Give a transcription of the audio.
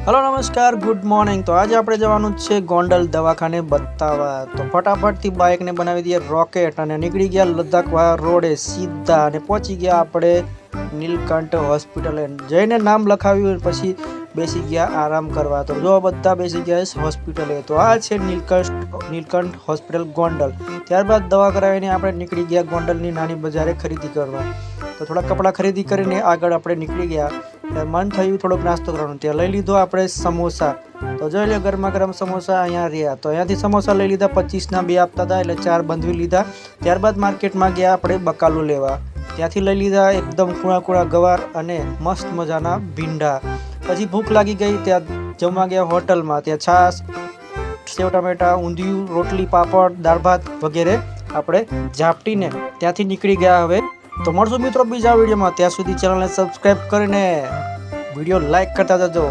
Hello नमस्कार good morning. तो आज આપણે જવાનું છે ગોંડલ દવાખાને બતાવવા। તો ફટાફટથી બાઇકને બનાવી દઈએ રોકેટ અને નીકળી ગયા લદ્દાખવાળા રોડે સીધા અને પહોંચી ગયા આપણે નીલકંઠ હોસ્પિટલે। જઈને નામ લખાવ્યું પછી બેસી ગયા આરામ કરવા। તો જો બધા બેસી ગયા છે હોસ્પિટલે। તો આ છે નીલકંઠ હોસ્પિટલ ગોંડલ। ત્યારબાદ દવા કરાવીને આપણે નીકળી ગયા ગોંડલની નાની બજારે ખરીદી કરવા। તો થોડા કપડાં ખરીદી કરીને આગળ આપણે નીકળી ગયા। મન થયું થોડોક નાસ્તો કરવાનો, ત્યાં લઈ લીધો આપણે સમોસા। તો જોઈ લો ગરમા ગરમ સમોસા અહીંયા રહ્યા। તો અહીંયાથી સમોસા લઈ લીધા, 25ના 2 આપતા હતા એટલે 4 બંધવી લીધા। ત્યારબાદ માર્કેટમાં ગયા આપણે બકાલું લેવા, ત્યાંથી લઈ લીધા એકદમ કુણા કુણા ગવાર અને મસ્ત મજાના ભીંડા। પછી ભૂખ લાગી ગઈ, ત્યાં જમવા ગયા હોટલમાં। ત્યાં છાશ, સેવ ટમેટા, ઊંધિયું, રોટલી, પાપડ, દાળ ભાત વગેરે આપણે ઝાપટીને ત્યાંથી નીકળી ગયા। હવે તો મળશું મિત્રો બીજા વિડીયોમાં, ત્યાં સુધી ચેનલને સબસ્ક્રાઈબ કરીને વિડીયો લાઈક કરતા જજો।